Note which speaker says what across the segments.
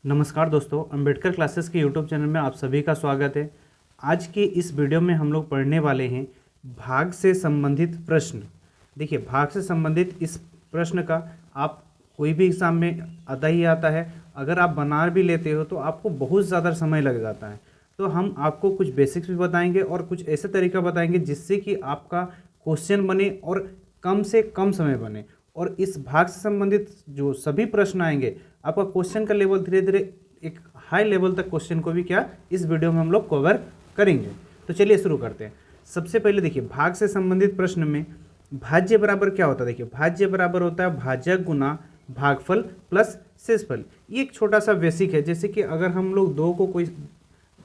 Speaker 1: नमस्कार दोस्तों, अंबेडकर क्लासेस के यूट्यूब चैनल में आप सभी का स्वागत है। आज के इस वीडियो में हम लोग पढ़ने वाले हैं भाग से संबंधित प्रश्न। देखिए, भाग से संबंधित इस प्रश्न का आप कोई भी एग्ज़ाम में आता ही आता है। अगर आप बना भी लेते हो तो आपको बहुत ज़्यादा समय लग जाता है। तो हम आपको कुछ बेसिक्स भी बताएंगे और कुछ ऐसे तरीका बताएंगे जिससे कि आपका क्वेश्चन बने और कम से कम समय बने। और इस भाग से संबंधित जो सभी प्रश्न आएंगे, आपका क्वेश्चन का लेवल धीरे धीरे एक हाई लेवल तक क्वेश्चन को भी क्या इस वीडियो में हम लोग कवर करेंगे। तो चलिए शुरू करते हैं। सबसे पहले देखिए, भाग से संबंधित प्रश्न में भाज्य बराबर क्या होता है। देखिए, भाज्य बराबर होता है भाजक गुना भागफल प्लस शेषफल। ये एक छोटा सा बेसिक है। जैसे कि अगर हम लोग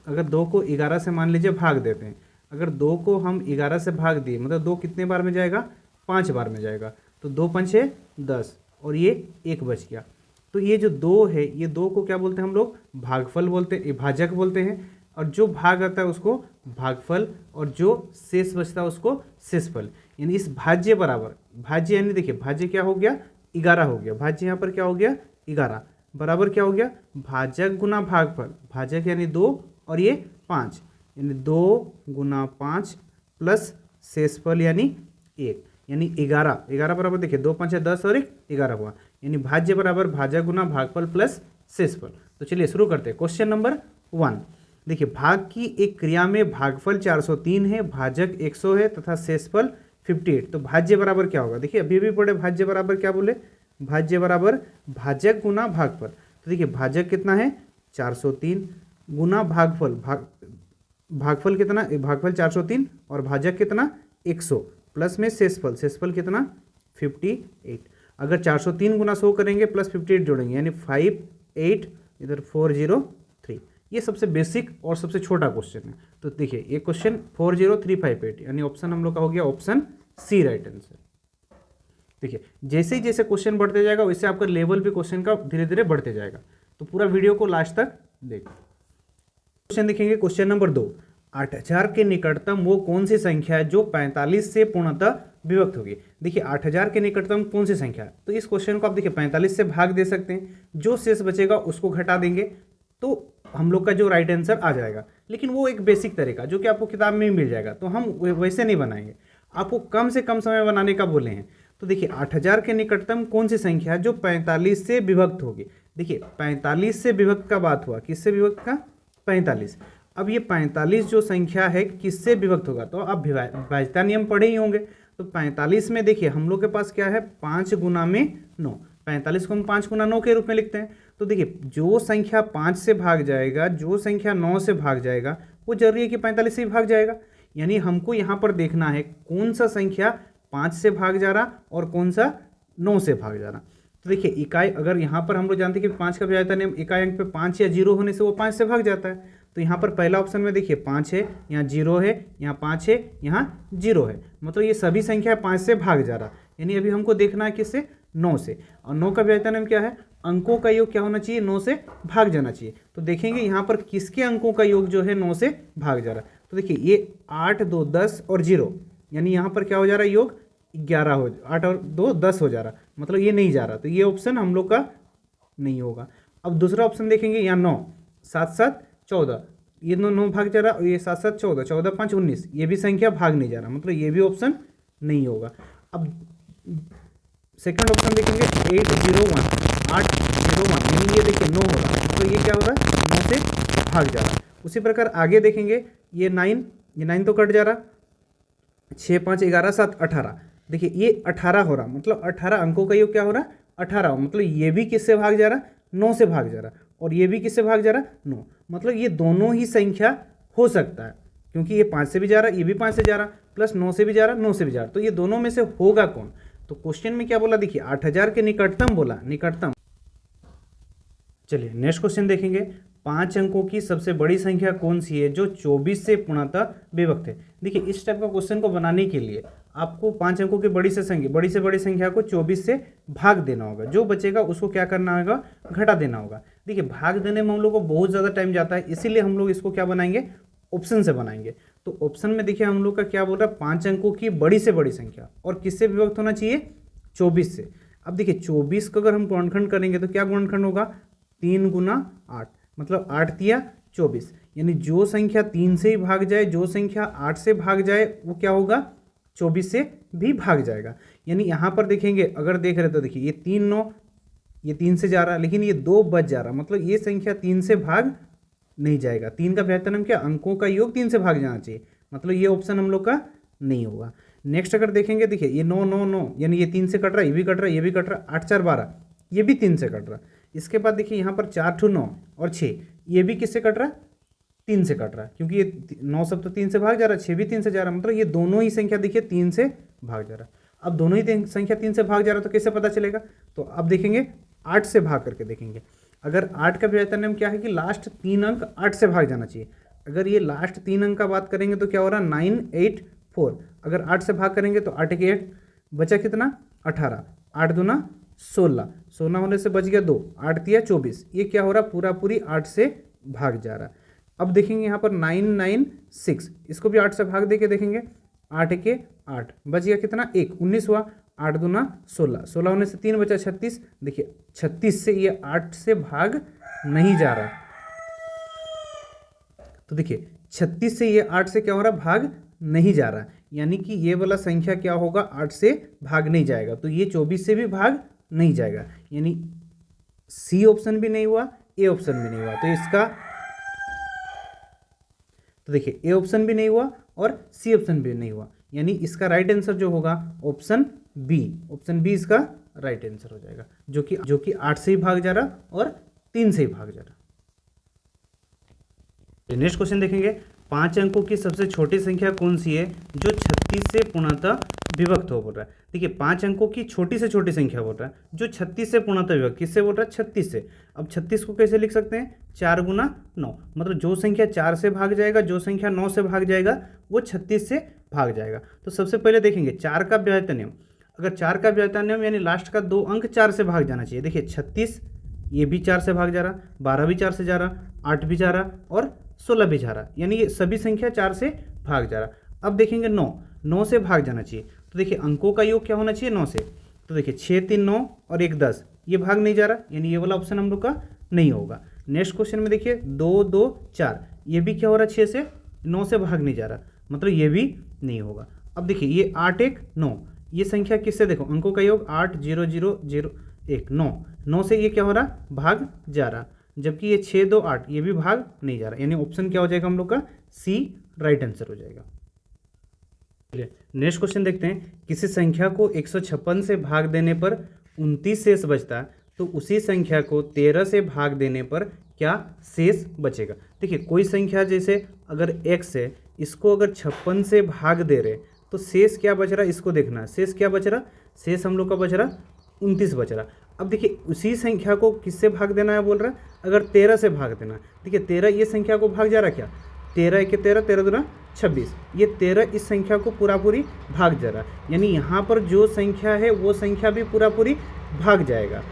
Speaker 1: अगर 2 को 11 से मान लीजिए भाग देते हैं। अगर 2 को हम 11 से भाग दिए मतलब 2 कितने बार में जाएगा, 5 बार में जाएगा। तो 2 पंचे 10 और ये 1 बच गया। तो ये जो 2 है, ये 2 को क्या बोलते हैं हम लोग, भागफल बोलते हैं, भाजक बोलते हैं। और जो भाग आता है उसको भागफल और जो शेष बचता है उसको शेषफल। यानी इस भाज्य बराबर, भाज्य यानी देखिए भाज्य क्या हो गया, 11 हो गया। भाज्य यहाँ पर क्या हो गया, 11 बराबर क्या हो गया, भाजक गुना भागफल। भाजक यानी 2 और ये 5 यानी 2 गुना 5 प्लस शेषफल यानी 1 यानी 11। 11 बराबर देखिए 2 5 10 और 1 11 हुआ। यानी भाज्य बराबर भाजक गुना भागफल प्लस शेषफल। तो चलिए शुरू करते हैं। Question number 1। देखिए, भाग की एक क्रिया में भागफल 403 है, भाजक 100 है तथा शेषफल 58। तो भाज्य बराबर क्या होगा। देखिए अभी भी पढ़े, भाज्य बराबर क्या बोले, भाज्य बराबर भाजक गुना भागफल। तो देखिए भाजक कितना है 403 गुना भागफल, भागफल कितना, भागफल 403 और भाजक कितना 100 प्लस में शेषफल, शेषफल कितना 58। अगर 403 गुना 100 करेंगे प्लस 58 जोड़ेंगे यानी 58 इधर 403। ये सबसे बेसिक और सबसे छोटा क्वेश्चन है। तो देखिए ये क्वेश्चन 40358 यानी ऑप्शन हम लोग का हो गया ऑप्शन सी राइट आंसर। देखिए जैसे ही जैसे क्वेश्चन बढ़ते जाएगा वैसे आपका लेवल भी क्वेश्चन का धीरे धीरे बढ़ते जाएगा। तो पूरा वीडियो को लास्ट तक देखो। क्वेश्चन देखेंगे, क्वेश्चन नंबर 2। 8000 के निकटतम वो कौन सी संख्या है जो 45 से पूर्णतः विभक्त होगी। देखिए 8000 के निकटतम कौन सी संख्या है। तो इस क्वेश्चन को आप देखिए 45 से भाग दे सकते हैं, जो शेष बचेगा उसको घटा देंगे तो हम लोग का जो राइट आंसर आ जाएगा। लेकिन वो एक बेसिक तरीका जो कि आपको किताब में ही मिल जाएगा, तो हम वैसे नहीं बनाएंगे, आपको कम से कम समय बनाने का बोले हैं। तो देखिए 8000 के निकटतम कौन सी संख्या है जो 45 से विभक्त होगी। देखिए 45 से विभक्त का बात हुआ, किससे विभक्त का, 45। अब ये 45 जो संख्या है किससे विभक्त होगा, तो आप विभाज्यता नियम पढ़े ही होंगे। तो 45 में देखिए हम लोग के पास क्या है, 5 गुना में 9। 45 को हम 5 गुना 9 के रूप में लिखते हैं। तो देखिए जो संख्या 5 से भाग जाएगा, जो संख्या 9 से भाग जाएगा, वो जरूरी है कि 45 से ही भाग जाएगा। यानी हमको यहाँ पर देखना है कौन सा संख्या 5 से भाग जा रहा और कौन सा 9 से भाग जा रहा। तो देखिए इकाई, अगर यहाँ पर हम लोग जानते हैं कि 5 का विभाज्यता नियम, इकाई अंक पे 5 या 0 होने से वो 5 से भाग जाता है। तो यहाँ पर पहला ऑप्शन में देखिए 5 है, यहाँ 0 है, यहाँ 5 है, यहाँ 0 है, मतलब ये सभी संख्या 5 से भाग जा रहा। यानी अभी हमको देखना है किससे, 9 से। और 9 का विभाज्यता नियम क्या है, अंकों का योग क्या होना चाहिए, 9 से भाग जाना चाहिए। तो देखेंगे यहाँ पर किसके अंकों का योग जो है 9 से भाग जा रहा। तो देखिए ये 8 2 10 और 0 यानी यहाँ पर क्या हो जा रहा है, योग 11 हो, 8 और 2 10 हो जा रहा, मतलब ये नहीं जा रहा। तो ये ऑप्शन हम लोग का नहीं होगा। अब दूसरा ऑप्शन देखेंगे, यहाँ 9 7 7 14, ये 9 भाग जा रहा और ये 7 7 14, 14 5 19, ये भी संख्या भाग नहीं जा रहा, मतलब ये भी ऑप्शन नहीं होगा। अब सेकंड ऑप्शन देखेंगे 801, 801 यानी ये देखिए 9 हो रहा, तो ये क्या हो रहा है, 9 से भाग जा रहा। उसी प्रकार आगे देखेंगे ये 9, ये 9 तो कट जा रहा, 6 5 11 7 18, देखिए ये 18 हो रहा, मतलब 18 अंकों का योग क्या हो रहा, 18 हो, मतलब ये भी किससे भाग जा रहा, 9 से भाग जा रहा, और ये भी किससे भाग जा रहा, 9, मतलब ये दोनों ही संख्या हो सकता है, क्योंकि ये 5 से भी जा रहा, ये भी 5 से जा रहा, प्लस 9 से भी जा रहा, 9 से भी जा रहा, तो ये दोनों में से होगा कौन। तो क्वेश्चन में क्या बोला, देखिए 8000 के निकटतम बोला, निकटतम। चलिए नेक्स्ट क्वेश्चन देखेंगे, 5 अंकों की सबसे बड़ी संख्या कौन सी है जो 24 से पूर्णतः विभक्त है। देखिए इस टाइप का क्वेश्चन को बनाने के लिए आपको 5 अंकों की बड़ी से बड़ी संख्या को 24 से भाग देना होगा, जो बचेगा उसको क्या करना होगा, घटा देना होगा। देखिए भाग देने में हम लोग को बहुत ज़्यादा टाइम जाता है, इसीलिए हम लोग इसको क्या बनाएंगे, ऑप्शन से बनाएंगे। तो ऑप्शन में देखिए हम लोग का क्या बोल रहा है, 5 अंकों की बड़ी से बड़ी संख्या और किससे विभक्त होना चाहिए, 24 से। अब देखिए 24 को अगर हम गुणनखंड करेंगे तो क्या गुणनखंड होगा, 3 गुना 8, मतलब 8 तिया 24, यानी जो संख्या 3 से ही भाग जाए, जो संख्या 8 से भाग जाए वो क्या होगा, 24 से भी भाग जाएगा। यानी यहाँ पर देखेंगे, अगर देख रहे तो देखिए ये 3 9, ये 3 से जा रहा, लेकिन ये 2 बच जा रहा, मतलब ये संख्या 3 से भाग नहीं जाएगा। 3 का व्युत्क्रम क्या, अंकों का योग 3 से भाग जाना चाहिए, मतलब ये ऑप्शन हम लोग का नहीं होगा। नेक्स्ट अगर देखेंगे, देखिए ये 9 9 9, यानी ये 3 से कट रहा है, ये भी कट रहा है, ये भी कट रहा है, 8 4 12, ये भी 3 से कट रहा। इसके बाद देखिए यहाँ पर 4 2 9 और 6, ये भी किससे कट रहा है, 3 से कट रहा है, क्योंकि ये 9 सब तो 3 से भाग जा रहा है, 6 भी 3 से जा रहा है, मतलब ये दोनों ही संख्या देखिए 3 से भाग जा रहा है। अब दोनों ही संख्या 3 से भाग जा रहा है तो कैसे पता चलेगा, तो अब देखेंगे 8 से भाग करके देखेंगे। अगर 8 का व्युत्क्रम क्या है कि लास्ट 3 अंक 8 से भाग जाना चाहिए। अगर ये लास्ट 3 अंक का बात करेंगे तो क्या हो रहा है, 9 8 4, अगर 8 से भाग करेंगे तो 8 1 8, बचा कितना 18, 8 दूना 16, 16 होने से बच गया 2, 8 तिया 24, ये क्या हो रहा है, पूरा पूरी 8 से भाग जा रहा है। अब देखेंगे यहाँ पर 9 9 6, इसको भी 8 से भाग दे के देखेंगे, 8 1 8, बच गया कितना 1, 19 हुआ, 8 दूना 16, 16 होने से 3 बचा 36, देखिए 36 से ये 8 से भाग नहीं जा रहा, तो देखिए 36 से ये 8 से क्या हो रहा, भाग नहीं जा रहा, यानी कि ये वाला संख्या क्या होगा, 8 से भाग नहीं जाएगा, तो ये 24 से भी भाग नहीं जाएगा, यानी सी ऑप्शन भी नहीं हुआ, ए ऑप्शन भी नहीं हुआ, तो इसका, तो देखिए ए ऑप्शन भी नहीं हुआ और सी ऑप्शन भी नहीं हुआ, यानी इसका राइट आंसर जो होगा ऑप्शन बी, ऑप्शन बी इसका राइट आंसर हो जाएगा, जो कि 8 से ही भाग जा रहा और 3 से ही भाग जा रहा। नेक्स्ट क्वेश्चन देखेंगे, 5 अंकों की सबसे छोटी संख्या कौन सी है जो 36 से पूर्णतः विभक्त हो बोल रहा है। देखिए 5 अंकों की छोटी से छोटी संख्या बोल रहा है जो 36 से पूर्णतः विभक्त, किससे बोल रहा है, 36 से। अब 36 को कैसे लिख सकते हैं, 4 गुना 9, मतलब जो संख्या 4 से भाग जाएगा, जो संख्या 9 से भाग जाएगा वो 36 से भाग जाएगा। तो सबसे पहले देखेंगे 4 का व्युत्क्रम, अगर 4 का व्युत्क्रम यानी लास्ट का 2 अंक 4 से भाग जाना चाहिए। देखिए 36, ये भी 4 से भाग जा रहा, 12 भी 4 से जा रहा, 8 भी जा रहा और 16 भी जा रहा, यानी ये सभी संख्या 4 से भाग जा रहा। अब देखेंगे 9 से भाग जाना चाहिए, तो देखिए अंकों का योग क्या होना चाहिए 9 से, तो देखिए 6 3 9 और 1 10, ये भाग नहीं जा रहा, यानी ये वाला ऑप्शन हम लोग का नहीं होगा। नेक्स्ट क्वेश्चन में देखिए 2 2 4, ये भी क्या हो रहा है, 6 से 9 से भाग नहीं जा रहा, मतलब ये भी नहीं होगा। अब देखिए ये 8 1 9, ये संख्या किससे, देखो अंकों का योग 8 0 0 0 1 9, 9 से ये क्या हो रहा, भाग जा रहा, जबकि ये 6 2 8, ये भी भाग नहीं जा रहा, यानी ऑप्शन क्या हो जाएगा हम लोग का सी राइट आंसर हो जाएगा। नेक्स्ट क्वेश्चन देखते हैं, किसी संख्या को 156 से भाग देने पर 29 शेष बचता है, तो उसी संख्या को 13 से भाग देने पर क्या शेष बचेगा। देखिए कोई संख्या जैसे अगर x है, इसको अगर 56 से भाग दे रहे तो शेष क्या बच रहा, इसको देखना है, शेष क्या बच रहा, शेष हम लोग का बच रहा 29 बच रहा। अब देखिए उसी संख्या को किससे भाग देना है बोल रहा है, अगर 13 से भाग देना है। देखिए 13 ये संख्या को भाग जा रहा, क्या 13 1 13, 13 दूना 26, ये 13 इस संख्या को पूरा पूरी भाग जा रहा, यानी यहाँ पर जो संख्या है वो संख्या भी पूरा पूरी भाग जाएगा,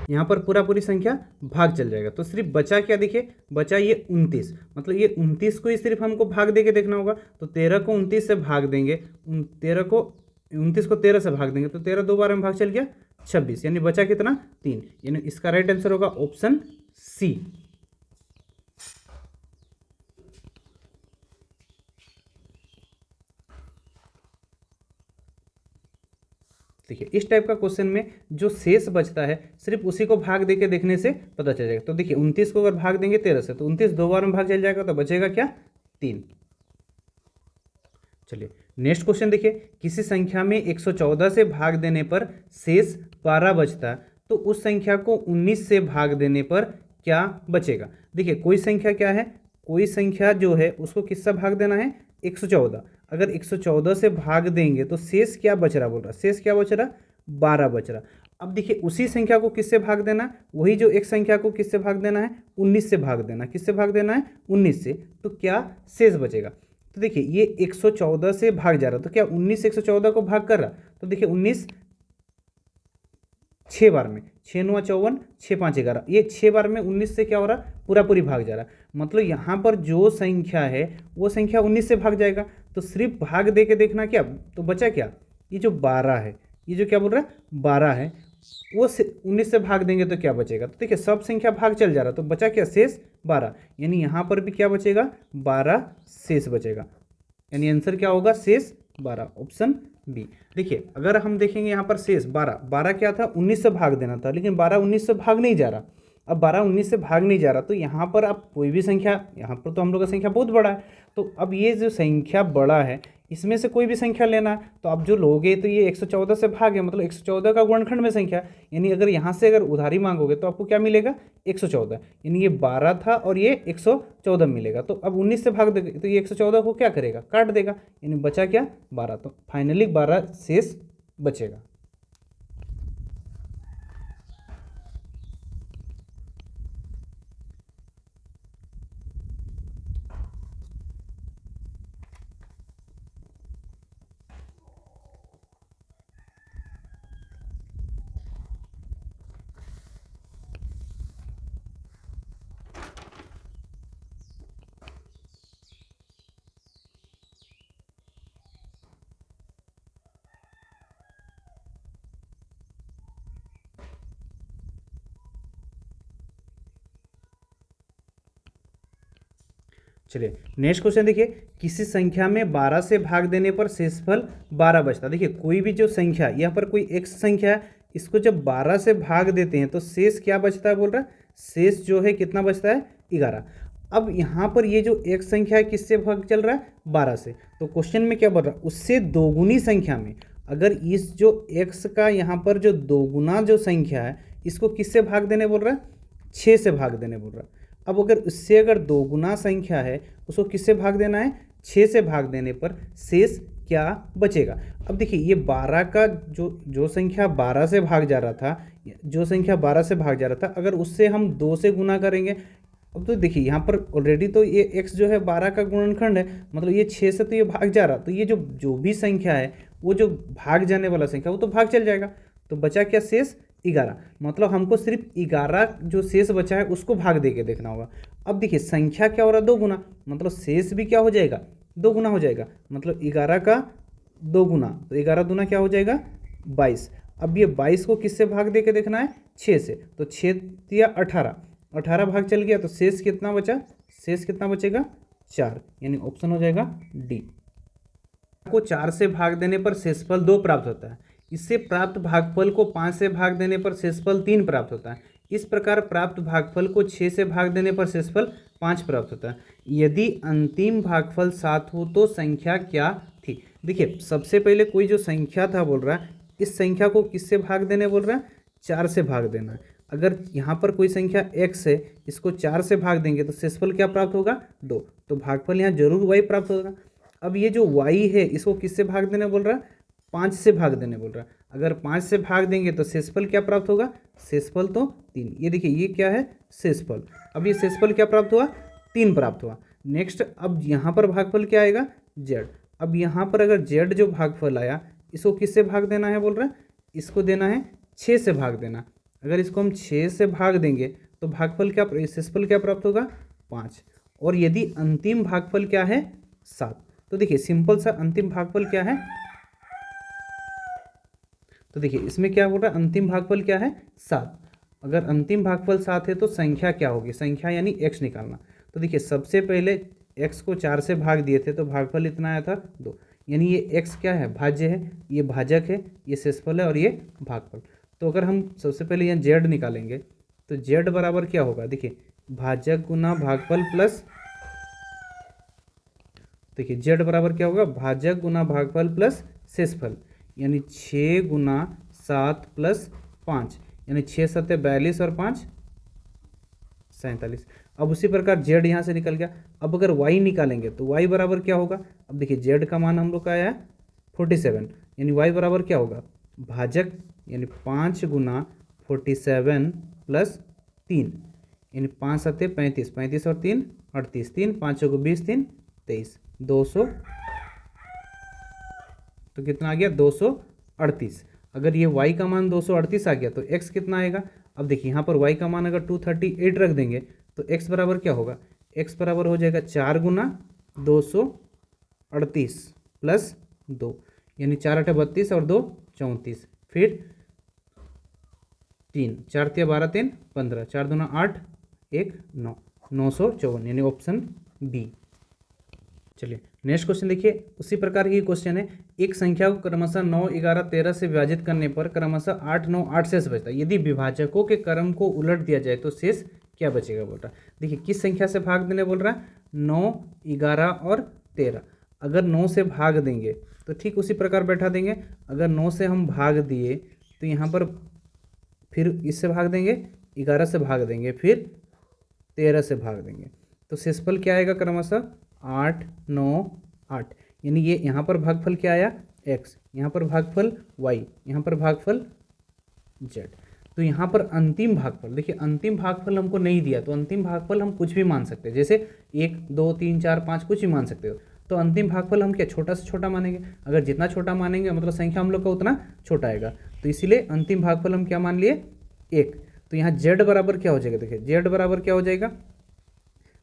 Speaker 1: यहाँ पर पूरा पूरी संख्या भाग चल जाएगा। तो सिर्फ बचा क्या, देखिए बचा ये 29, मतलब ये 29 को ही सिर्फ हमको भाग दे के देखना होगा, तो 13 को 29 से भाग देंगे, 29 को 13 से भाग देंगे, तो 13 दो बार में भाग चल गया 26, यानी बचा कितना 3, यानी इसका राइट आंसर होगा ऑप्शन सी। देखिए इस टाइप का क्वेश्चन में जो शेष बचता है सिर्फ उसी को भाग देके देखने से पता चल जाएगा। तो देखिए 29 को अगर भाग देंगे 13 से, तो 29 दो बार में भाग चल जाएगा, तो बचेगा क्या 3। चलिए नेक्स्ट क्वेश्चन देखिए, किसी संख्या में 114 से भाग देने पर शेष 12 बचता है, तो उस संख्या को 19 से भाग देने पर क्या बचेगा। देखिए कोई संख्या क्या है, कोई संख्या जो है उसको किससे भाग देना है 114, अगर 114 से भाग देंगे तो शेष क्या बच रहा, बोल रहा शेष क्या बच रहा 12 बच रहा। अब देखिए उसी संख्या को किससे भाग देना, वही जो एक संख्या को किससे भाग देना है 19 से भाग देना, किससे भाग देना है 19 से, तो क्या शेष बचेगा। तो देखिए ये 114 से भाग जा रहा, तो क्या 19 से 114 को भाग कर रहा, तो देखिए 19 6 बार में, 6 9 54, 6 5 11, ये 6 बार में 19 से क्या हो रहा पूरा पूरी भाग जा रहा, मतलब यहाँ पर जो संख्या है वो संख्या 19 से भाग जाएगा। तो सिर्फ भाग दे के देखना क्या, तो बचा क्या ये जो 12 है, ये जो क्या बोल रहा है 12 है, वो 19 से भाग देंगे तो क्या बचेगा, तो देखिए सब संख्या भाग चल जा रहा, तो बचा क्या, शेष 12, यानी यहाँ पर भी क्या बचेगा, 12 शेष बचेगा, यानी आंसर क्या होगा, शेष 12, ऑप्शन बी। देखिए अगर हम देखेंगे यहाँ पर शेष 12, 12 क्या था, 19 से भाग देना था, लेकिन 12 19 से भाग नहीं जा रहा। अब 12 19 से भाग नहीं जा रहा, तो यहाँ पर आप कोई भी संख्या, यहाँ पर तो हम लोग का संख्या बहुत बड़ा है, तो अब ये जो संख्या बड़ा है इसमें से कोई भी संख्या लेना है, तो आप जो लोगे तो ये 114 से भागे, मतलब 114 का गुणनखंड में संख्या, यानी अगर यहाँ से अगर उधारी मांगोगे तो आपको क्या मिलेगा, 114, यानी ये 12 था और ये 114 मिलेगा। तो अब 19 से भाग देगा तो ये 114 को क्या करेगा, काट देगा, यानी बचा क्या, 12, तो फाइनली 12 शेष बचेगा। चलिए नेक्स्ट क्वेश्चन देखिए, किसी संख्या में 12 से भाग देने पर शेषफल 12 बचता। देखिए कोई भी जो संख्या, यहाँ पर कोई x संख्या है, इसको जब 12 से भाग देते हैं तो शेष क्या बचता है, बोल रहा है शेष जो है कितना बचता है, 11। अब यहाँ पर ये जो x संख्या है किससे भाग चल रहा है, 12 से, तो क्वेश्चन में क्या बोल रहा है, उससे दोगुनी संख्या में, अगर इस जो x का यहाँ पर जो दोगुना जो संख्या है इसको किससे भाग देने बोल रहा है, 6 से भाग देने बोल रहा है। अब अगर उससे अगर दोगुना संख्या है उसको किससे भाग देना है, 6 से भाग देने पर शेष क्या बचेगा। अब देखिए ये 12 का जो संख्या 12 से भाग जा रहा था, जो संख्या 12 से भाग जा रहा था, अगर उससे हम 2 से गुना करेंगे, अब तो देखिए यहाँ पर ऑलरेडी तो ये x जो है 12 का गुणनखंड है, मतलब ये 6 से तो ये भाग जा रहा, तो ये जो भी संख्या है वो जो भाग जाने वाला संख्या वो तो भाग चल जाएगा, तो बचा क्या, शेष 11, मतलब हमको सिर्फ 11 जो शेष बचा है उसको भाग दे के देखना होगा। अब देखिए संख्या क्या हो रहा है, 2 गुना, मतलब शेष भी क्या हो जाएगा, 2 गुना हो जाएगा, मतलब 11 का 2 गुना, तो 11 दूना क्या हो जाएगा, 22। अब ये 22 को किससे भाग दे के देखना है, 6 से, तो 6 दिया 18, 18 भाग चल गया, तो शेष कितना बचा, शेष कितना बचेगा, 4, यानी ऑप्शन हो जाएगा डी। को 4 से भाग देने पर शेषफल 2 प्राप्त होता है, इससे प्राप्त भागफल को 5 से भाग देने पर शेषफल 3 प्राप्त होता है। इस प्रकार प्राप्त भागफल को 6 से भाग देने पर शेषफल 5 प्राप्त होता है। यदि अंतिम भागफल 7 हो तो संख्या क्या थी। देखिए सबसे पहले कोई जो संख्या था बोल रहा है, इस संख्या को किससे भाग देने बोल रहा है, 4 से भाग देना है। अगर यहाँ पर कोई संख्या x है, इसको 4 से भाग देंगे तो शेषफल क्या प्राप्त होगा, 2, तो भागफल यहाँ जरूर y प्राप्त होगा। अब ये जो y है इसको किससे भाग देने बोल रहा है, 5 से भाग देने बोल रहा है। अगर 5 से भाग देंगे तो शेषफल क्या प्राप्त होगा, शेषफल तो 3, ये देखिए ये क्या है, शेषफल। अब ये शेषफल क्या प्राप्त हुआ, 3 प्राप्त हुआ। नेक्स्ट अब यहाँ पर भागफल क्या आएगा, z। अब यहाँ पर अगर z जो भागफल आया इसको किससे भाग देना है बोल रहा है, इसको देना है 6 से भाग देना। अगर इसको हम 6 से भाग देंगे तो भागफल क्या, शेषफल क्या प्राप्त होगा, 5। और यदि अंतिम भागफल क्या है, 7, तो देखिए सिंपल सा अंतिम भागफल क्या है, तो देखिए इसमें क्या हो रहा है, अंतिम भागफल क्या है, 7। अगर अंतिम भागफल 7 है तो संख्या क्या होगी, संख्या यानी x निकालना। तो देखिए सबसे पहले x को 4 से भाग दिए थे तो भागफल इतना आया था 2, यानी ये x क्या है, भाज्य है, ये भाजक है, ये शेषफल है और ये भागफल। तो अगर हम सबसे पहले यहाँ z निकालेंगे तो z बराबर क्या होगा, देखिए भाजक गुना भागफल प्लस, देखिए z बराबर क्या होगा, भाजक गुना भागफल प्लस शेषफल, यानी 6 गुना 7 प्लस 5, यानी 6 7 42 और 5 47। अब उसी प्रकार z यहाँ से निकल गया। अब अगर y निकालेंगे तो y बराबर क्या होगा, अब देखिए z का मान हम लोग का आया है 47, यानी y बराबर क्या होगा, भाजक यानी 5 गुना 47 प्लस 3, यानी 5 7 35, 35 और 3 38, 3 5 को 20, 3 23, 200, तो कितना आ गया, 238। अगर ये y का मान 238 आ गया तो x कितना आएगा। अब देखिए यहाँ पर y का मान अगर 238 रख देंगे तो x बराबर क्या होगा, x बराबर हो जाएगा 4 गुना 238 प्लस 2, यानी 4 8 32 और 2 34, फिर 3, 4 तिया 12, 3 15, 4 दूना 8, 1 9, 954 यानी ऑप्शन बी। चलिए नेक्स्ट क्वेश्चन देखिए, उसी प्रकार की क्वेश्चन है। एक संख्या को क्रमशः 9, 11, 13 से विभाजित करने पर क्रमशः 8, 9, 8 शेष बचता है। यदि विभाजकों के क्रम को उलट दिया जाए तो शेष क्या बचेगा बोल रहा है। देखिए किस संख्या से भाग देने बोल रहा है, 9, 11 और 13। अगर 9 से भाग देंगे तो ठीक उसी प्रकार बैठा देंगे। अगर 9 से हम भाग दिए तो यहाँ पर फिर इससे भाग देंगे, 11 से भाग देंगे, फिर 13 से भाग देंगे, तो शेषफल क्या आएगा क्रमशः 8, 9, 8। यानी ये यहाँ पर भागफल क्या आया x, यहाँ पर भागफल y, यहाँ पर भागफल z। तो यहाँ पर अंतिम भागफल, देखिए अंतिम भागफल हमको नहीं दिया तो अंतिम भागफल हम कुछ भी मान सकते हैं, जैसे 1, 2, 3, 4, 5 कुछ भी मान सकते हो। तो अंतिम भागफल हम क्या छोटा से छोटा मानेंगे। अगर जितना छोटा मानेंगे मतलब संख्या हम लोग का उतना छोटा आएगा। तो इसीलिए अंतिम भागफल हम क्या मान लिए 1। तो यहाँ z बराबर क्या हो जाएगा, देखिए z बराबर क्या हो जाएगा,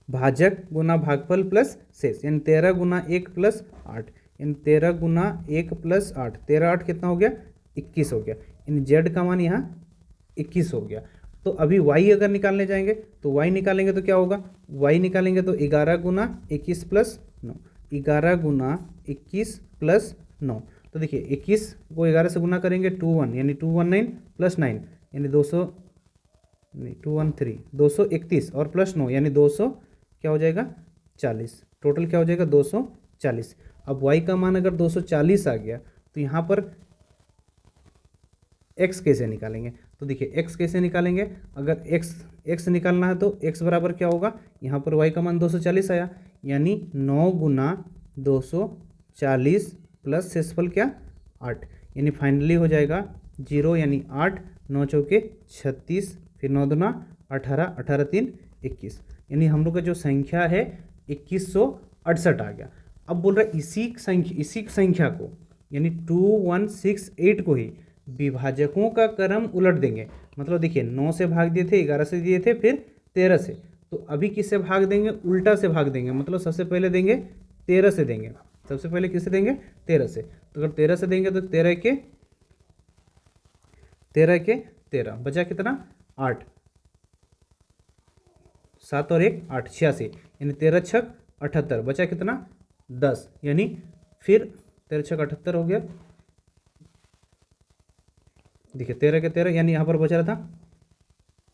Speaker 1: भाजक गुना भागफल प्लस शेष, यानी 13 गुना 1 प्लस 8, यानी 13 गुना 1 प्लस 8, 13 8 कितना हो गया 21 हो गया। यानी z का मान यहाँ 21 हो गया। तो अभी y अगर निकालने जाएंगे तो y निकालेंगे तो क्या होगा, y निकालेंगे तो 11 गुना 21 प्लस 9, 11 गुना 21 प्लस 9। तो देखिए 21 को 11 से गुना करेंगे 21 यानी 219 प्लस 9 यानी 200 नहीं 213 231 और प्लस 9 यानी 200 क्या हो जाएगा 40। टोटल क्या हो जाएगा 240। अब y का मान अगर 240 आ गया तो यहाँ पर x कैसे निकालेंगे। तो देखिए x कैसे निकालेंगे, अगर x निकालना है तो x बराबर क्या होगा, यहाँ पर y का मान 240 आया यानी 9 गुना 240 प्लस शेषफल क्या 8, यानी फाइनली हो जाएगा 0 यानी 8, 9 चौके 36, फिर 9 दूना 18, 18 3 21, यानी हम लोग का जो संख्या है 2168 आ गया। अब बोल रहा है इसी संख्या को यानी 2168 को ही विभाजकों का क्रम उलट देंगे। मतलब देखिए 9 से भाग दिए थे, 11 से दिए थे, फिर 13 से, तो अभी किससे भाग देंगे, उल्टा से भाग देंगे। मतलब सबसे पहले देंगे 13 से देंगे, सबसे पहले किससे देंगे 13 से। तो अगर 13 से देंगे तो 13 के 13 बचा कितना 8, 7 और 1 8 86, यानी 13 छक 78 बचा कितना 10, यानी फिर 13 छक 78 हो गया। देखिए 13 के 13 यानी यहाँ पर बचा रहा था,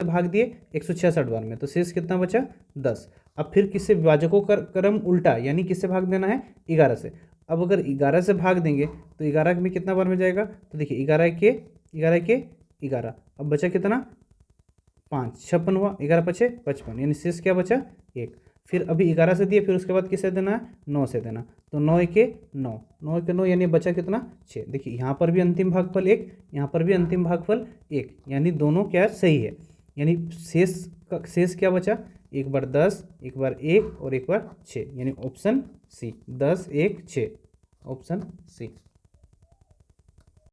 Speaker 1: भाग दिए 166 बार में, तो शेष कितना बचा 10। अब फिर किससे विभाजकों का क्रम उल्टा, यानी किससे भाग देना है 11 से। अब अगर 11 से भाग देंगे तो 11 में कितना बार में जाएगा, तो देखिए 11 के 11, अब बचा कितना 5, 56 हुआ, 11 पचे 55, यानी शेष क्या बचा 1। फिर अभी 11 से दिए, फिर उसके बाद किससे देना है 9 से देना, तो 9 के 9, 9 के 9 यानी बचा कितना 6। देखिए यहाँ पर भी अंतिम भागफल 1, यहाँ पर भी अंतिम भागफल 1, यानी दोनों क्या सही है। यानी शेष क्या बचा, एक बार 10, एक बार 1 और एक बार 6, यानी ऑप्शन सी 10, 1, 6, ऑप्शन सी।